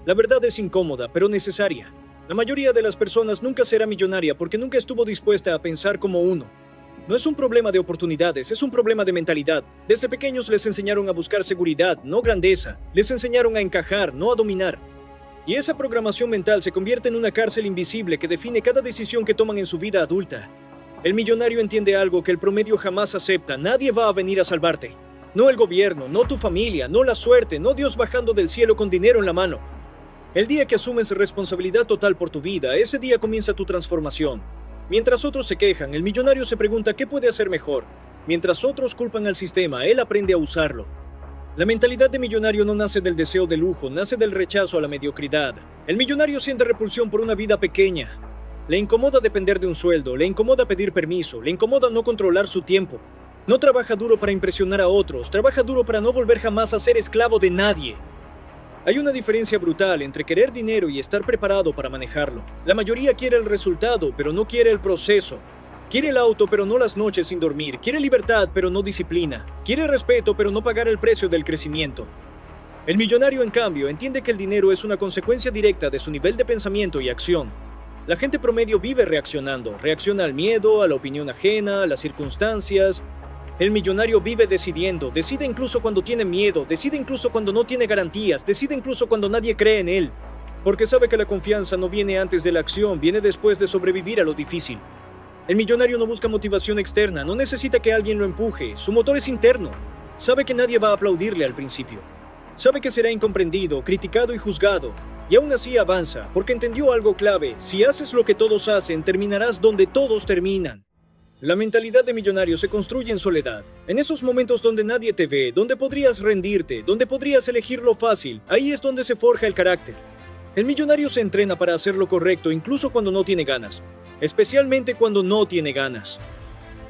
La verdad es incómoda, pero necesaria. La mayoría de las personas nunca será millonaria porque nunca estuvo dispuesta a pensar como uno. No es un problema de oportunidades, es un problema de mentalidad. Desde pequeños les enseñaron a buscar seguridad, no grandeza. Les enseñaron a encajar, no a dominar. Y esa programación mental se convierte en una cárcel invisible que define cada decisión que toman en su vida adulta. El millonario entiende algo que el promedio jamás acepta: nadie va a venir a salvarte. No el gobierno, no tu familia, no la suerte, no Dios bajando del cielo con dinero en la mano. El día que asumes responsabilidad total por tu vida, ese día comienza tu transformación. Mientras otros se quejan, el millonario se pregunta qué puede hacer mejor. Mientras otros culpan al sistema, él aprende a usarlo. La mentalidad de millonario no nace del deseo de lujo, nace del rechazo a la mediocridad. El millonario siente repulsión por una vida pequeña. Le incomoda depender de un sueldo, le incomoda pedir permiso, le incomoda no controlar su tiempo. No trabaja duro para impresionar a otros, trabaja duro para no volver jamás a ser esclavo de nadie. Hay una diferencia brutal entre querer dinero y estar preparado para manejarlo. La mayoría quiere el resultado, pero no quiere el proceso. Quiere el auto, pero no las noches sin dormir. Quiere libertad, pero no disciplina. Quiere respeto, pero no pagar el precio del crecimiento. El millonario, en cambio, entiende que el dinero es una consecuencia directa de su nivel de pensamiento y acción. La gente promedio vive reaccionando. Reacciona al miedo, a la opinión ajena, a las circunstancias. El millonario vive decidiendo, decide incluso cuando tiene miedo, decide incluso cuando no tiene garantías, decide incluso cuando nadie cree en él. Porque sabe que la confianza no viene antes de la acción, viene después de sobrevivir a lo difícil. El millonario no busca motivación externa, no necesita que alguien lo empuje, su motor es interno. Sabe que nadie va a aplaudirle al principio. Sabe que será incomprendido, criticado y juzgado. Y aún así avanza, porque entendió algo clave: si haces lo que todos hacen, terminarás donde todos terminan. La mentalidad de millonario se construye en soledad. En esos momentos donde nadie te ve, donde podrías rendirte, donde podrías elegir lo fácil, ahí es donde se forja el carácter. El millonario se entrena para hacer lo correcto incluso cuando no tiene ganas, especialmente cuando no tiene ganas.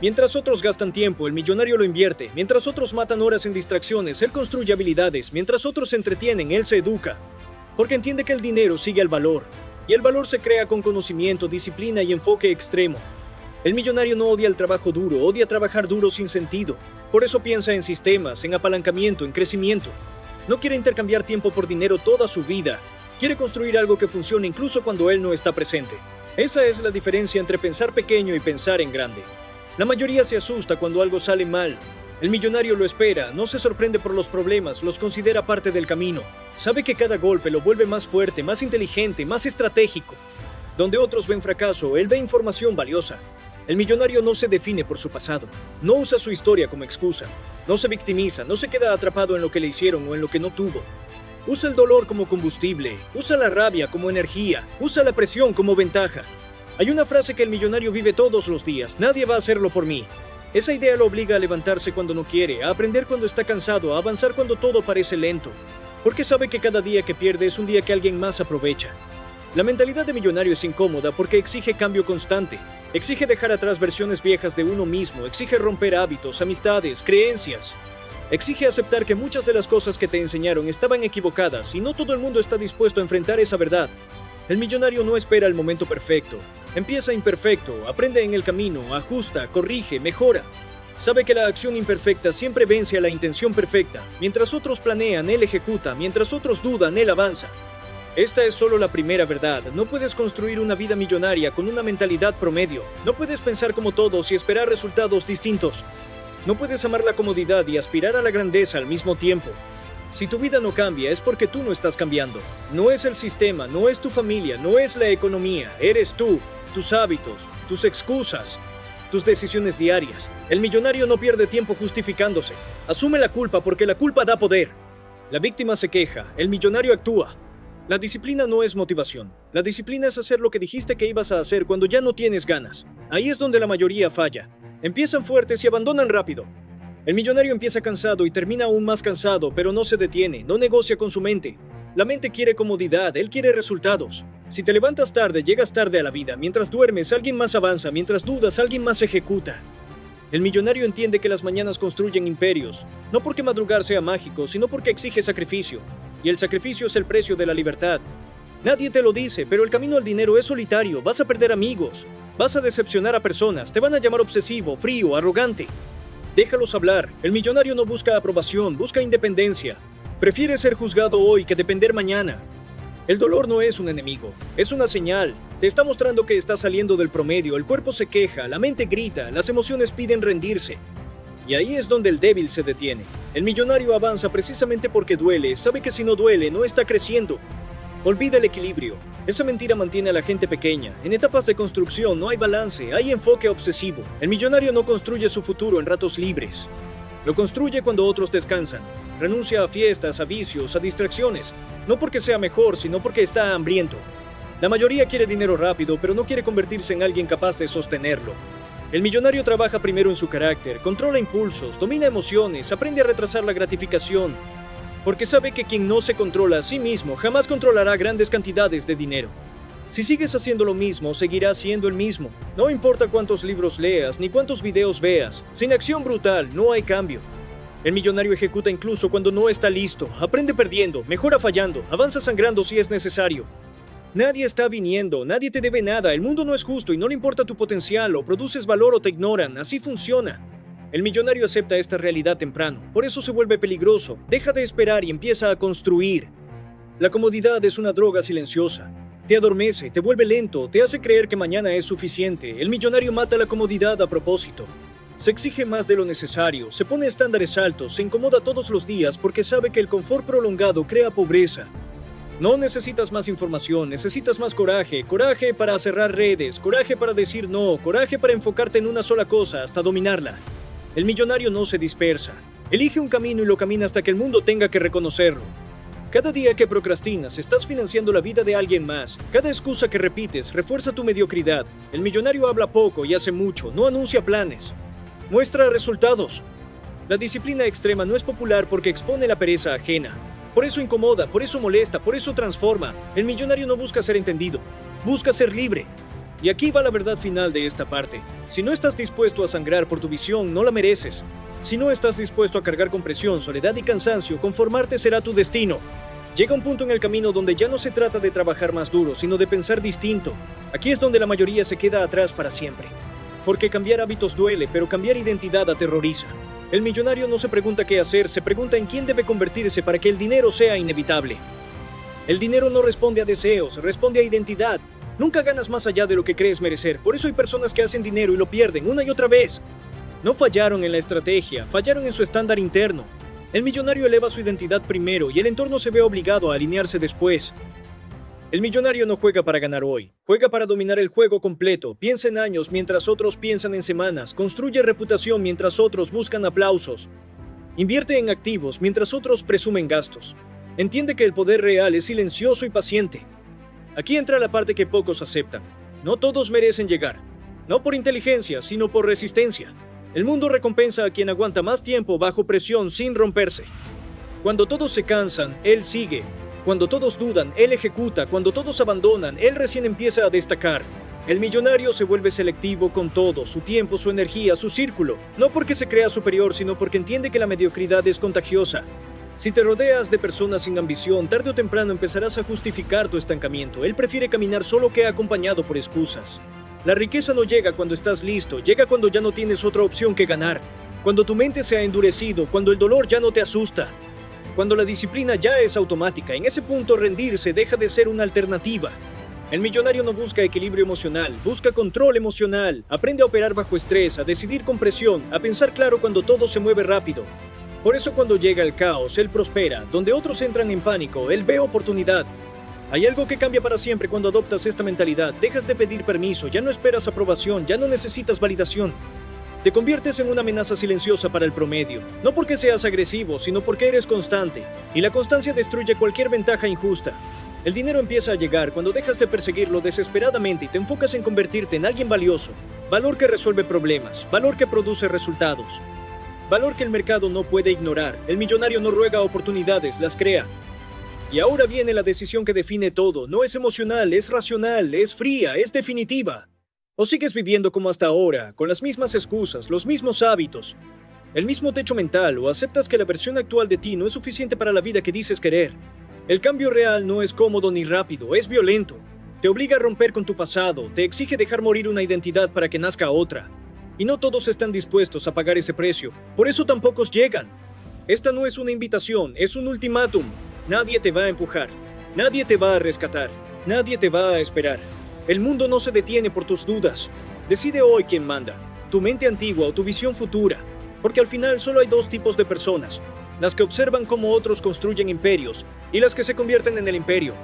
Mientras otros gastan tiempo, el millonario lo invierte. Mientras otros matan horas en distracciones, él construye habilidades. Mientras otros se entretienen, él se educa. Porque entiende que el dinero sigue al valor. Y el valor se crea con conocimiento, disciplina y enfoque extremo. El millonario no odia el trabajo duro, odia trabajar duro sin sentido. Por eso piensa en sistemas, en apalancamiento, en crecimiento. No quiere intercambiar tiempo por dinero toda su vida. Quiere construir algo que funcione incluso cuando él no está presente. Esa es la diferencia entre pensar pequeño y pensar en grande. La mayoría se asusta cuando algo sale mal. El millonario lo espera, no se sorprende por los problemas, los considera parte del camino. Sabe que cada golpe lo vuelve más fuerte, más inteligente, más estratégico. Donde otros ven fracaso, él ve información valiosa. El millonario no se define por su pasado, no usa su historia como excusa, no se victimiza, no se queda atrapado en lo que le hicieron o en lo que no tuvo. Usa el dolor como combustible, usa la rabia como energía, usa la presión como ventaja. Hay una frase que el millonario vive todos los días: nadie va a hacerlo por mí. Esa idea lo obliga a levantarse cuando no quiere, a aprender cuando está cansado, a avanzar cuando todo parece lento. Porque sabe que cada día que pierde es un día que alguien más aprovecha. La mentalidad de millonario es incómoda porque exige cambio constante. Exige dejar atrás versiones viejas de uno mismo, exige romper hábitos, amistades, creencias. Exige aceptar que muchas de las cosas que te enseñaron estaban equivocadas y no todo el mundo está dispuesto a enfrentar esa verdad. El millonario no espera el momento perfecto. Empieza imperfecto, aprende en el camino, ajusta, corrige, mejora. Sabe que la acción imperfecta siempre vence a la intención perfecta. Mientras otros planean, él ejecuta. Mientras otros dudan, él avanza. Esta es solo la primera verdad. No puedes construir una vida millonaria con una mentalidad promedio. No puedes pensar como todos y esperar resultados distintos. No puedes amar la comodidad y aspirar a la grandeza al mismo tiempo. Si tu vida no cambia, es porque tú no estás cambiando. No es el sistema, no es tu familia, no es la economía. Eres tú, tus hábitos, tus excusas, tus decisiones diarias. El millonario no pierde tiempo justificándose. Asume la culpa porque la culpa da poder. La víctima se queja, el millonario actúa. La disciplina no es motivación. La disciplina es hacer lo que dijiste que ibas a hacer cuando ya no tienes ganas. Ahí es donde la mayoría falla. Empiezan fuertes y abandonan rápido. El millonario empieza cansado y termina aún más cansado, pero no se detiene, no negocia con su mente. La mente quiere comodidad, él quiere resultados. Si te levantas tarde, llegas tarde a la vida. Mientras duermes, alguien más avanza. Mientras dudas, alguien más ejecuta. El millonario entiende que las mañanas construyen imperios, no porque madrugar sea mágico, sino porque exige sacrificio. Y el sacrificio es el precio de la libertad. Nadie te lo dice, pero el camino al dinero es solitario. Vas a perder amigos, vas a decepcionar a personas, te van a llamar obsesivo, frío, arrogante. Déjalos hablar. El millonario no busca aprobación, busca independencia. Prefiere ser juzgado hoy que depender mañana. El dolor no es un enemigo, es una señal. Te está mostrando que estás saliendo del promedio, el cuerpo se queja, la mente grita, las emociones piden rendirse. Y ahí es donde el débil se detiene. El millonario avanza precisamente porque duele, sabe que si no duele, no está creciendo. Olvida el equilibrio. Esa mentira mantiene a la gente pequeña. En etapas de construcción no hay balance, hay enfoque obsesivo. El millonario no construye su futuro en ratos libres. Lo construye cuando otros descansan. Renuncia a fiestas, a vicios, a distracciones. No porque sea mejor, sino porque está hambriento. La mayoría quiere dinero rápido, pero no quiere convertirse en alguien capaz de sostenerlo. El millonario trabaja primero en su carácter, controla impulsos, domina emociones, aprende a retrasar la gratificación, porque sabe que quien no se controla a sí mismo jamás controlará grandes cantidades de dinero. Si sigues haciendo lo mismo, seguirás siendo el mismo. No importa cuántos libros leas, ni cuántos videos veas, sin acción brutal no hay cambio. El millonario ejecuta incluso cuando no está listo, aprende perdiendo, mejora fallando, avanza sangrando si es necesario. Nadie está viniendo, nadie te debe nada, el mundo no es justo y no le importa tu potencial, o produces valor o te ignoran, así funciona. El millonario acepta esta realidad temprano, por eso se vuelve peligroso, deja de esperar y empieza a construir. La comodidad es una droga silenciosa. Te adormece, te vuelve lento, te hace creer que mañana es suficiente. El millonario mata la comodidad a propósito. Se exige más de lo necesario, se pone estándares altos, se incomoda todos los días porque sabe que el confort prolongado crea pobreza. No necesitas más información, necesitas más coraje, coraje para cerrar redes, coraje para decir no, coraje para enfocarte en una sola cosa hasta dominarla. El millonario no se dispersa, elige un camino y lo camina hasta que el mundo tenga que reconocerlo. Cada día que procrastinas, estás financiando la vida de alguien más. Cada excusa que repites refuerza tu mediocridad. El millonario habla poco y hace mucho, no anuncia planes. Muestra resultados. La disciplina extrema no es popular porque expone la pereza ajena. Por eso incomoda, por eso molesta, por eso transforma. El millonario no busca ser entendido, busca ser libre. Y aquí va la verdad final de esta parte. Si no estás dispuesto a sangrar por tu visión, no la mereces. Si no estás dispuesto a cargar con presión, soledad y cansancio, conformarte será tu destino. Llega un punto en el camino donde ya no se trata de trabajar más duro, sino de pensar distinto. Aquí es donde la mayoría se queda atrás para siempre. Porque cambiar hábitos duele, pero cambiar identidad aterroriza. El millonario no se pregunta qué hacer, se pregunta en quién debe convertirse para que el dinero sea inevitable. El dinero no responde a deseos, responde a identidad. Nunca ganas más allá de lo que crees merecer, por eso hay personas que hacen dinero y lo pierden una y otra vez. No fallaron en la estrategia, fallaron en su estándar interno. El millonario eleva su identidad primero y el entorno se ve obligado a alinearse después. El millonario no juega para ganar hoy, juega para dominar el juego completo, piensa en años mientras otros piensan en semanas, construye reputación mientras otros buscan aplausos, invierte en activos mientras otros presumen gastos. Entiende que el poder real es silencioso y paciente. Aquí entra la parte que pocos aceptan. No todos merecen llegar, no por inteligencia, sino por resistencia. El mundo recompensa a quien aguanta más tiempo bajo presión sin romperse. Cuando todos se cansan, él sigue. Cuando todos dudan, él ejecuta. Cuando todos abandonan, él recién empieza a destacar. El millonario se vuelve selectivo con todo, su tiempo, su energía, su círculo. No porque se crea superior, sino porque entiende que la mediocridad es contagiosa. Si te rodeas de personas sin ambición, tarde o temprano empezarás a justificar tu estancamiento. Él prefiere caminar solo que acompañado por excusas. La riqueza no llega cuando estás listo, llega cuando ya no tienes otra opción que ganar. Cuando tu mente se ha endurecido, cuando el dolor ya no te asusta. Cuando la disciplina ya es automática, en ese punto rendirse deja de ser una alternativa. El millonario no busca equilibrio emocional, busca control emocional, aprende a operar bajo estrés, a decidir con presión, a pensar claro cuando todo se mueve rápido. Por eso cuando llega el caos, él prospera, donde otros entran en pánico, él ve oportunidad. Hay algo que cambia para siempre cuando adoptas esta mentalidad, dejas de pedir permiso, ya no esperas aprobación, ya no necesitas validación. Te conviertes en una amenaza silenciosa para el promedio, no porque seas agresivo, sino porque eres constante, y la constancia destruye cualquier ventaja injusta. El dinero empieza a llegar cuando dejas de perseguirlo desesperadamente y te enfocas en convertirte en alguien valioso, valor que resuelve problemas, valor que produce resultados, valor que el mercado no puede ignorar. El millonario no ruega oportunidades, las crea. Y ahora viene la decisión que define todo, no es emocional, es racional, es fría, es definitiva. ¿O sigues viviendo como hasta ahora, con las mismas excusas, los mismos hábitos, el mismo techo mental, o aceptas que la versión actual de ti no es suficiente para la vida que dices querer? El cambio real no es cómodo ni rápido, es violento. Te obliga a romper con tu pasado, te exige dejar morir una identidad para que nazca otra. Y no todos están dispuestos a pagar ese precio, por eso tan pocos llegan. Esta no es una invitación, es un ultimátum. Nadie te va a empujar. Nadie te va a rescatar. Nadie te va a esperar. El mundo no se detiene por tus dudas. Decide hoy quién manda, tu mente antigua o tu visión futura. Porque al final solo hay dos tipos de personas: las que observan cómo otros construyen imperios y las que se convierten en el imperio.